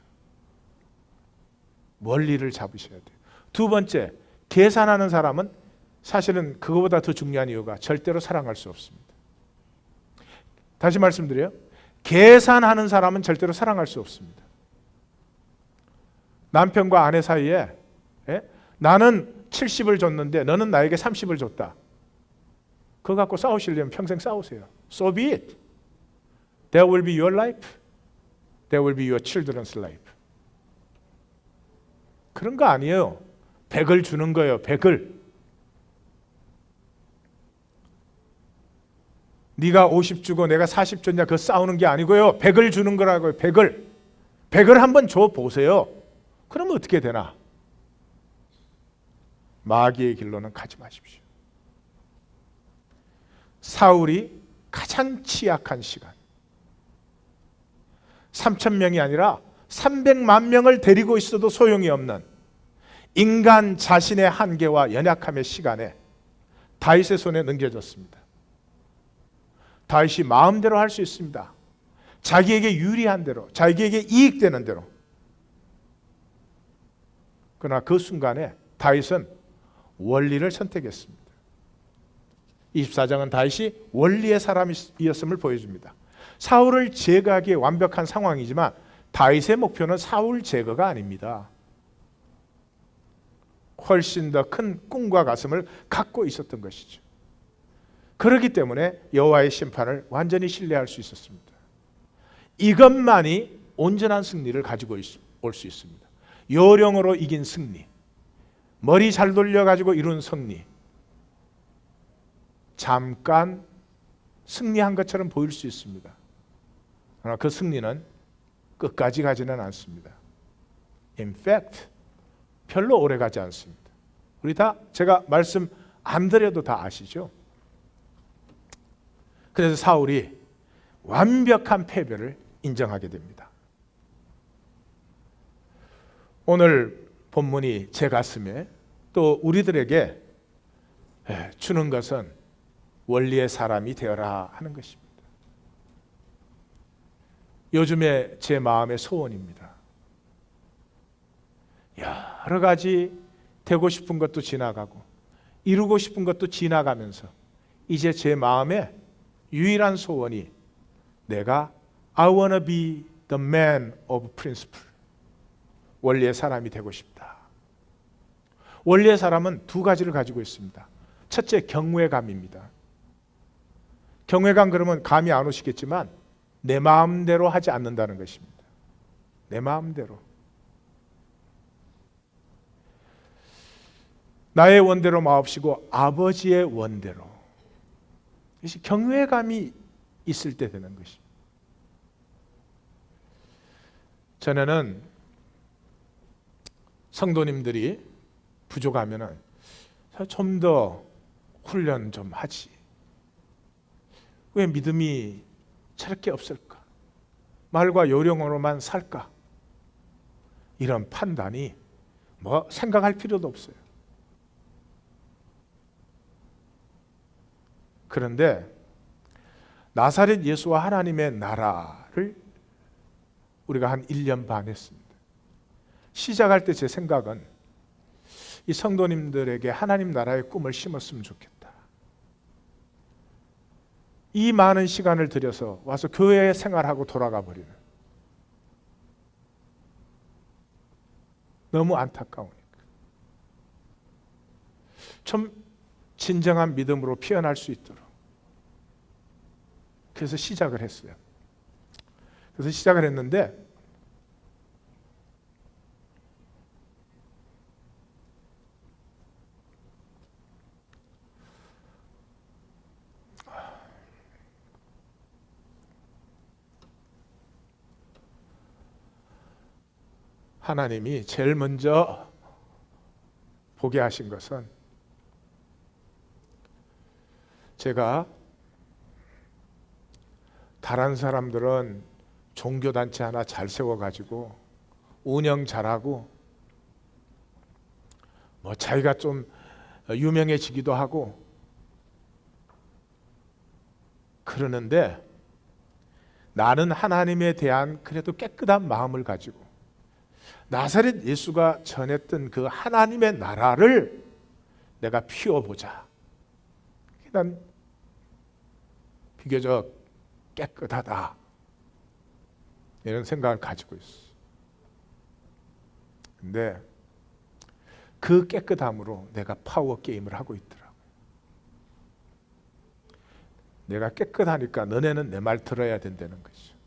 원리를 잡으셔야 돼요. 두 번째, 계산하는 사람은 사실은 그거보다 더 중요한 이유가 절대로 사랑할 수 없습니다. 다시 말씀드려요. 계산하는 사람은 절대로 사랑할 수 없습니다. 남편과 아내 사이에 나는 70을 줬는데 너는 나에게 30을 줬다. 그거 갖고 싸우시려면 평생 싸우세요. So be it. There will be your life. There will be your children's life. 그런 거 아니에요. 100을 주는 거예요. 100을. 네가 50 주고 내가 40 줬냐 그거 싸우는 게 아니고요. 100을 주는 거라고요. 100을. 100을 한번 줘 보세요. 그러면 어떻게 되나? 마귀의 길로는 가지 마십시오. 사울이 가장 취약한 시간, 3,000명이 아니라 300만 명을 데리고 있어도 소용이 없는 인간 자신의 한계와 연약함의 시간에 다윗의 손에 넘겨졌습니다. 다윗이 마음대로 할 수 있습니다. 자기에게 유리한 대로, 자기에게 이익되는 대로. 그러나 그 순간에 다윗은 원리를 선택했습니다. 24장은 다윗이 원리의 사람이었음을 보여줍니다. 사울을 제거하기에 완벽한 상황이지만 다윗의 목표는 사울 제거가 아닙니다. 훨씬 더 큰 꿈과 가슴을 갖고 있었던 것이죠. 그렇기 때문에 여호와의 심판을 완전히 신뢰할 수 있었습니다. 이것만이 온전한 승리를 가지고 올 수 있습니다. 요령으로 이긴 승리, 머리 잘 돌려가지고 이룬 승리, 잠깐 승리한 것처럼 보일 수 있습니다. 그러나 그 승리는 끝까지 가지는 않습니다. In fact, 별로 오래 가지 않습니다. 우리 다 제가 말씀 안 드려도 다 아시죠? 그래서 사울이 완벽한 패배를 인정하게 됩니다. 오늘 본문이 제 가슴에 또 우리들에게 주는 것은 원리의 사람이 되어라 하는 것입니다. 요즘에 제 마음의 소원입니다. 여러 가지 되고 싶은 것도 지나가고 이루고 싶은 것도 지나가면서 이제 제 마음에 유일한 소원이 내가 I wanna be the man of principle. 원리의 사람이 되고 싶다. 원리의 사람은 두 가지를 가지고 있습니다. 첫째, 경외감입니다. 경외감 그러면 감이 안 오시겠지만 내 마음대로 하지 않는다는 것입니다. 내 마음대로. 나의 원대로 마옵시고 아버지의 원대로. 이것이 경외감이 있을 때 되는 것입니다. 전에는 성도님들이 부족하면은 좀 더 훈련 좀 하지. 왜 믿음이 저렇게 없을까? 말과 요령으로만 살까? 이런 판단이 뭐 생각할 필요도 없어요. 그런데 나사렛 예수와 하나님의 나라를 우리가 한 1년 반 했습니다. 시작할 때 제 생각은 이 성도님들에게 하나님 나라의 꿈을 심었으면 좋겠다. 이 많은 시간을 들여서 와서 교회 생활하고 돌아가 버리는, 너무 안타까우니까 좀 진정한 믿음으로 피어날 수 있도록 그래서 시작을 했어요. 그래서 시작을 했는데 하나님이 제일 먼저 보게 하신 것은, 제가 다른 사람들은 종교단체 하나 잘 세워가지고 운영 잘하고 뭐 자기가 좀 유명해지기도 하고 그러는데, 나는 하나님에 대한 그래도 깨끗한 마음을 가지고 나사렛 예수가 전했던 그 하나님의 나라를 내가 피워보자. 난 비교적 깨끗하다, 이런 생각을 가지고 있어. 근데 그 깨끗함으로 내가 파워 게임을 하고 있더라고. 내가 깨끗하니까 너네는 내 말 들어야 된다는 거죠.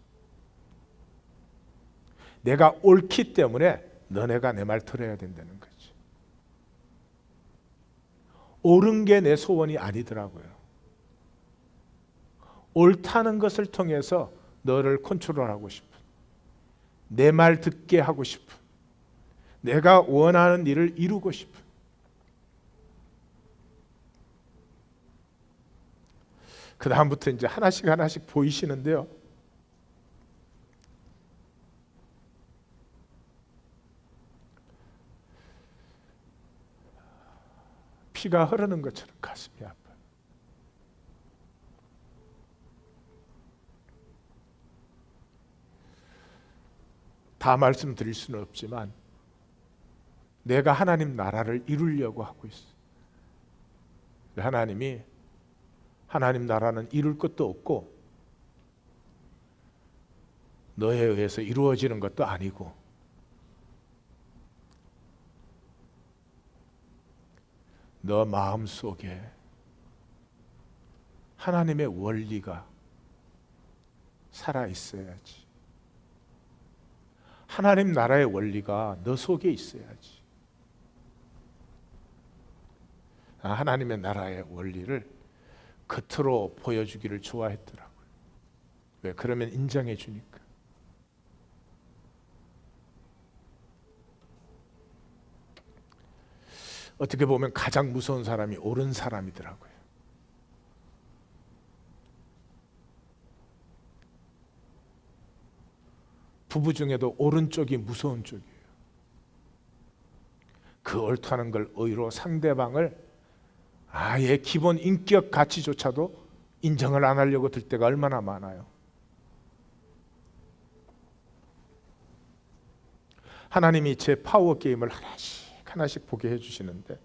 내가 옳기 때문에 너네가 내 말 들어야 된다는 거죠. 옳은 게 내 소원이 아니더라고요. 옳다는 것을 통해서 너를 컨트롤하고 싶은, 내 말 듣게 하고 싶은, 내가 원하는 일을 이루고 싶은. 그 다음부터 이제 하나씩 하나씩 보이시는데요. 피가 흐르는 것처럼 가슴이 아파요. 다 말씀드릴 수는 없지만 내가 하나님 나라를 이루려고 하고 있어. 하나님이 하나님 나라는 이룰 것도 없고 너에 의해서 이루어지는 것도 아니고, 너 마음속에 하나님의 원리가 살아 있어야지. 하나님 나라의 원리가 너 속에 있어야지. 하나님의 나라의 원리를 겉으로 보여주기를 좋아했더라고요. 왜? 그러면 인정해 주니까. 어떻게 보면 가장 무서운 사람이 옳은 사람이더라고요. 부부 중에도 오른쪽이 무서운 쪽이에요. 그 옳다는 걸 의로 상대방을 아예 기본 인격 가치조차도 인정을 안 하려고 들 때가 얼마나 많아요. 하나님이 제 파워 게임을 하나씩 하나씩 보게 해주시는데,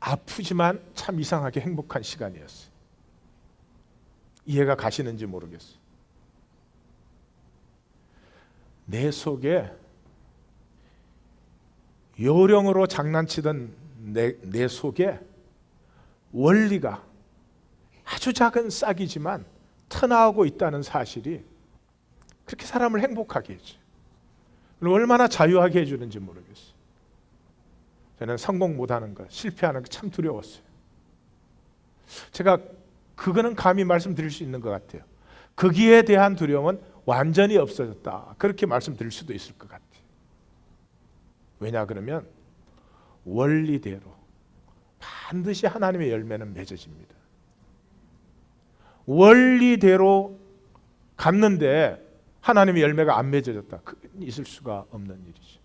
아프지만 참 이상하게 행복한 시간이었어요. 이해가 가시는지 모르겠어요. 내 속에 요령으로 장난치던 내 속에 원리가 아주 작은 싹이지만 터나오고 있다는 사실이 그렇게 사람을 행복하게 해줘요. 얼마나 자유하게 해주는지 모르겠어요. 저는 성공 못하는 것, 실패하는 게 참 두려웠어요. 제가 그거는 감히 말씀드릴 수 있는 것 같아요. 거기에 대한 두려움은 완전히 없어졌다, 그렇게 말씀드릴 수도 있을 것 같아요. 왜냐 그러면 원리대로 반드시 하나님의 열매는 맺어집니다. 원리대로 갔는데 하나님의 열매가 안 맺어졌다. 그건 있을 수가 없는 일이죠.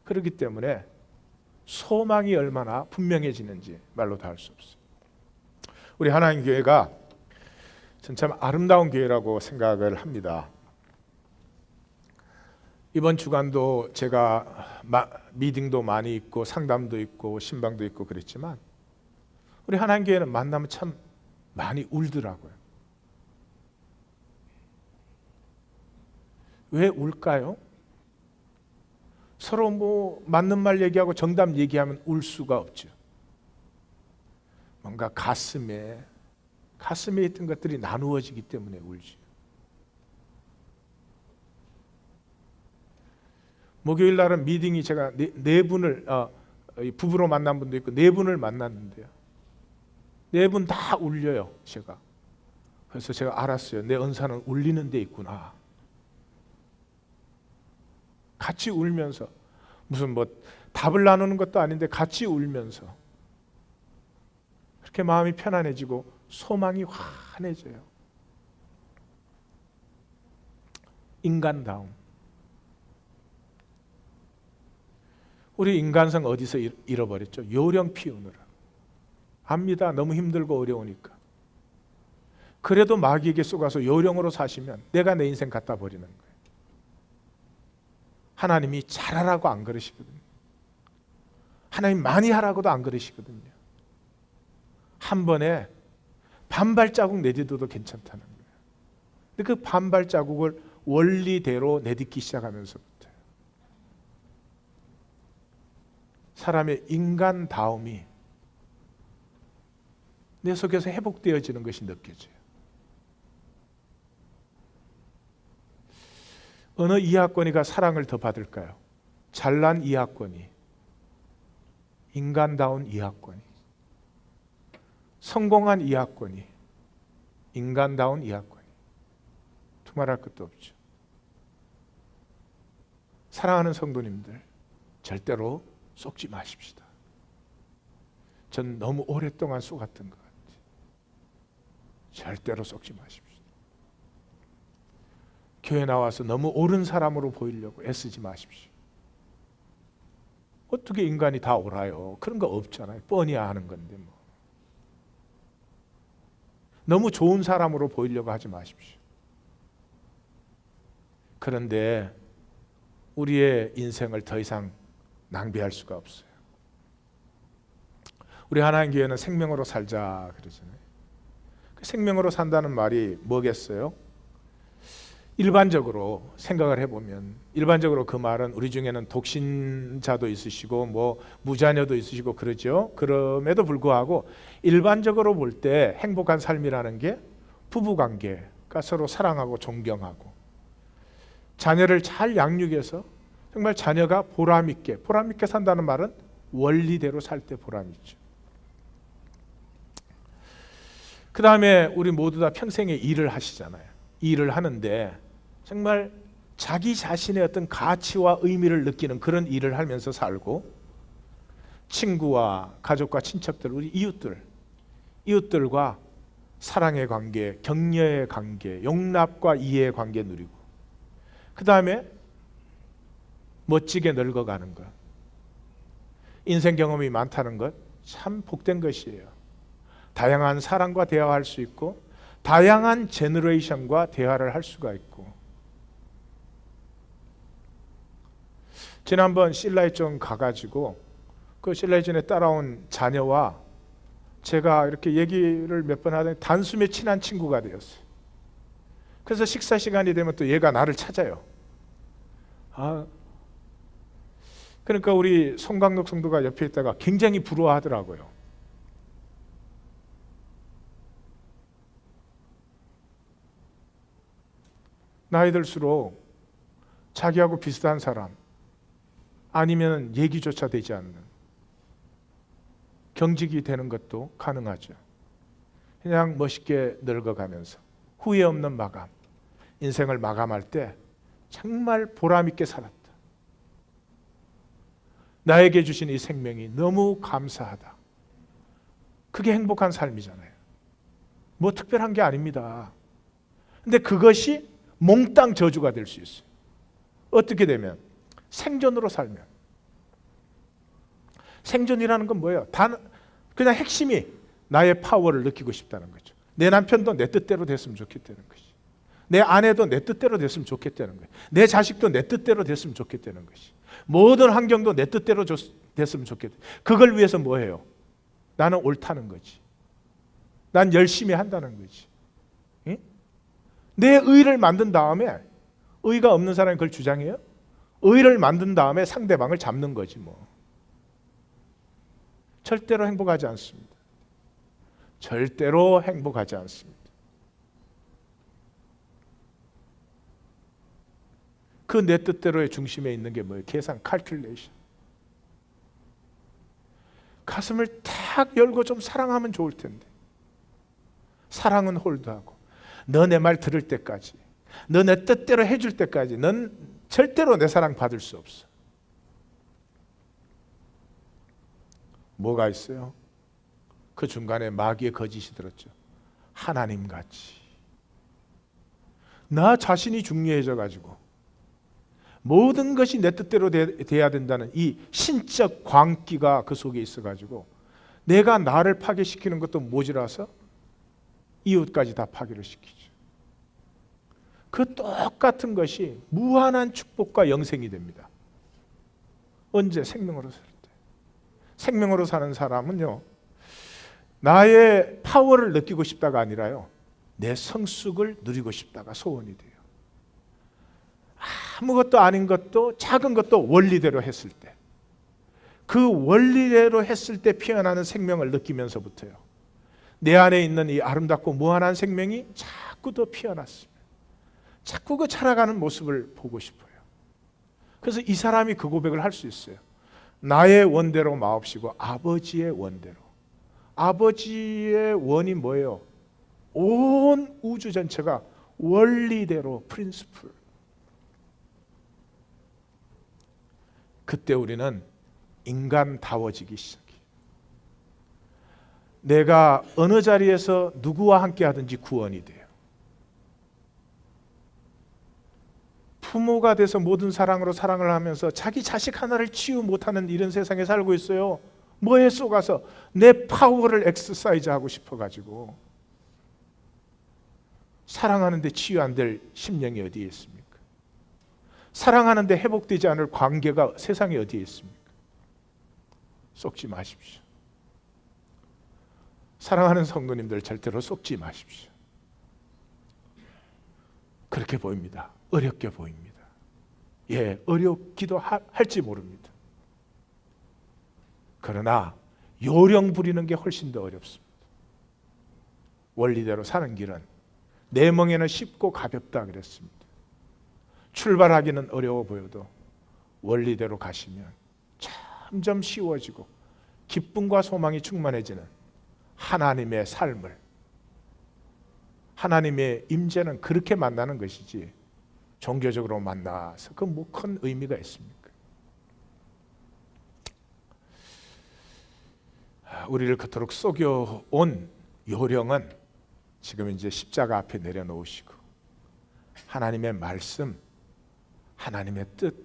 그렇기 때문에 소망이 얼마나 분명해지는지 말로 다 할 수 없어요. 우리 하나님 교회가 전 참 아름다운 교회라고 생각을 합니다. 이번 주간도 제가 미팅도 많이 있고 상담도 있고 신방도 있고 그랬지만 우리 하나님 교회는 만나면 참 많이 울더라고요. 왜 울까요? 서로 뭐 맞는 말 얘기하고 정답 얘기하면 울 수가 없죠. 뭔가 가슴에 있던 것들이 나누어지기 때문에 울죠. 목요일 날은 미팅이 제가 네 분을 부부로 만난 분도 있고 네 분을 만났는데요. 네 분 다 울려요, 제가. 그래서 제가 알았어요. 내 은사는 울리는 데 있구나. 같이 울면서 무슨 뭐 답을 나누는 것도 아닌데 같이 울면서 그렇게 마음이 편안해지고 소망이 환해져요. 인간다움. 우리 인간성 어디서 잃어버렸죠? 요령 피우느라. 압니다. 너무 힘들고 어려우니까. 그래도 마귀에게 쏘가서 요령으로 사시면 내가 내 인생 갖다 버리는 거예요. 하나님이 잘하라고 안 그러시거든요. 하나님 많이 하라고도 안 그러시거든요. 한 번에 반발자국 내딛어도 괜찮다는 거예요. 근데 그 반발자국을 원리대로 내딛기 시작하면서부터 사람의 인간다움이 내 속에서 회복되어지는 것이 느껴져요. 어느 이하권이가 사랑을 더 받을까요? 잘난 이하권이, 인간다운 이하권이, 성공한 이하권이, 인간다운 이하권이. 두말할 것도 없죠. 사랑하는 성도님들, 절대로 속지 마십시다. 전 너무 오랫동안 속았던 것 같아요. 절대로 속지 마십시오. 교회 나와서 너무 옳은 사람으로 보이려고 애쓰지 마십시오. 어떻게 인간이 다 옳아요? 그런 거 없잖아요. 뻔히 아는 건데 뭐. 너무 좋은 사람으로 보이려고 하지 마십시오. 그런데 우리의 인생을 더 이상 낭비할 수가 없어요. 우리 하나님 교회는 생명으로 살자 그러잖아요. 그 생명으로 산다는 말이 뭐겠어요? 일반적으로 생각을 해보면 일반적으로 그 말은 우리 중에는 독신자도 있으시고 뭐 무자녀도 있으시고 그러죠. 그럼에도 불구하고 일반적으로 볼 때 행복한 삶이라는 게 부부관계가 서로 사랑하고 존경하고 자녀를 잘 양육해서 정말 자녀가 보람 있게 산다는 말은 원리대로 살 때 보람이 있죠. 그 다음에 우리 모두 다 평생에 일을 하시잖아요. 일을 하는데 정말 자기 자신의 어떤 가치와 의미를 느끼는 그런 일을 하면서 살고 친구와 가족과 친척들, 우리 이웃들과 사랑의 관계, 격려의 관계, 용납과 이해의 관계 누리고 그 다음에 멋지게 늙어가는 것, 인생 경험이 많다는 것 참 복된 것이에요. 다양한 사람과 대화할 수 있고 다양한 제너레이션과 대화를 할 수가 있고 지난번 신라이전 가가지고 그 신라이전에 따라온 자녀와 제가 이렇게 얘기를 몇 번 하더니 단숨에 친한 친구가 되었어요. 그래서 식사 시간이 되면 또 얘가 나를 찾아요. 그러니까 우리 송강록 성도가 옆에 있다가 굉장히 부러워하더라고요. 나이 들수록 자기하고 비슷한 사람 아니면 얘기조차 되지 않는 경직이 되는 것도 가능하죠. 그냥 멋있게 늙어가면서 후회 없는 마감, 인생을 마감할 때 정말 보람 있게 살았다. 나에게 주신 이 생명이 너무 감사하다. 그게 행복한 삶이잖아요. 뭐 특별한 게 아닙니다. 근데 그것이 몽땅 저주가 될 수 있어요. 어떻게 되면? 생존으로 살면. 생존이라는 건 뭐예요? 그냥 핵심이 나의 파워를 느끼고 싶다는 거죠. 내 남편도 내 뜻대로 됐으면 좋겠다는 것이. 내 아내도 내 뜻대로 됐으면 좋겠다는 거예요. 내 자식도 내 뜻대로 됐으면 좋겠다는 것이. 모든 환경도 내 뜻대로 됐으면 좋겠다. 그걸 위해서 뭐 해요? 나는 옳다는 거지. 난 열심히 한다는 거지. 응? 내 의를 만든 다음에, 의가 없는 사람이 그걸 주장해요? 의를 만든 다음에 상대방을 잡는 거지 뭐. 절대로 행복하지 않습니다. 절대로 행복하지 않습니다. 그 내 뜻대로의 중심에 있는 게 뭐예요? 계산, 칼큘레이션. 가슴을 탁 열고 좀 사랑하면 좋을 텐데. 사랑은 홀드하고, 너 내 말 들을 때까지, 너 내 뜻대로 해줄 때까지 넌 절대로 내 사랑 받을 수 없어. 뭐가 있어요? 그 중간에 마귀의 거짓이 들었죠. 하나님같이. 나 자신이 중요해져 가지고 모든 것이 내 뜻대로 돼야 된다는 이 신적 광기가 그 속에 있어 가지고 내가 나를 파괴시키는 것도 모자라서 이웃까지 다 파괴를 시키죠. 그 똑같은 것이 무한한 축복과 영생이 됩니다. 언제? 생명으로 살 때. 생명으로 사는 사람은요, 나의 파워를 느끼고 싶다가 아니라요, 내 성숙을 누리고 싶다가 소원이 돼요. 아무것도 아닌 것도 작은 것도 원리대로 했을 때, 그 원리대로 했을 때 피어나는 생명을 느끼면서부터요, 내 안에 있는 이 아름답고 무한한 생명이 자꾸 더 피어났습니다. 자꾸 그 자라가는 모습을 보고 싶어요. 그래서 이 사람이 그 고백을 할 수 있어요. 나의 원대로 마옵시고 아버지의 원대로. 아버지의 원이 뭐예요? 온 우주 전체가 원리대로, 프린시플. 그때 우리는 인간다워지기 시작해요. 내가 어느 자리에서 누구와 함께 하든지 구원이 돼요. 부모가 돼서 모든 사랑으로 사랑을 하면서 자기 자식 하나를 치유 못하는 이런 세상에 살고 있어요. 뭐에 쏘가서 내 파워를 엑서사이즈하고 싶어가지고. 사랑하는데 치유 안 될 심령이 어디에 있습니까? 사랑하는데 회복되지 않을 관계가 세상에 어디에 있습니까? 속지 마십시오. 사랑하는 성도님들 절대로 속지 마십시오. 그렇게 보입니다. 어렵게 보입니다. 예, 어렵기도 할지 모릅니다. 그러나 요령 부리는 게 훨씬 더 어렵습니다. 원리대로 사는 길은 내 멍에는 쉽고 가볍다 그랬습니다. 출발하기는 어려워 보여도 원리대로 가시면 점점 쉬워지고 기쁨과 소망이 충만해지는 하나님의 삶을, 하나님의 임재는 그렇게 만나는 것이지 종교적으로 만나서 그 뭐 큰 의미가 있습니까? 우리를 그토록 속여온 요령은 지금 이제 십자가 앞에 내려놓으시고 하나님의 말씀, 하나님의 뜻,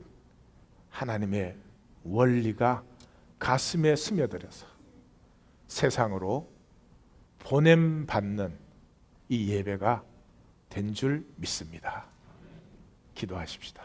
하나님의 원리가 가슴에 스며들어서 세상으로 보냄받는 이 예배가 된 줄 믿습니다. 기도하십시다.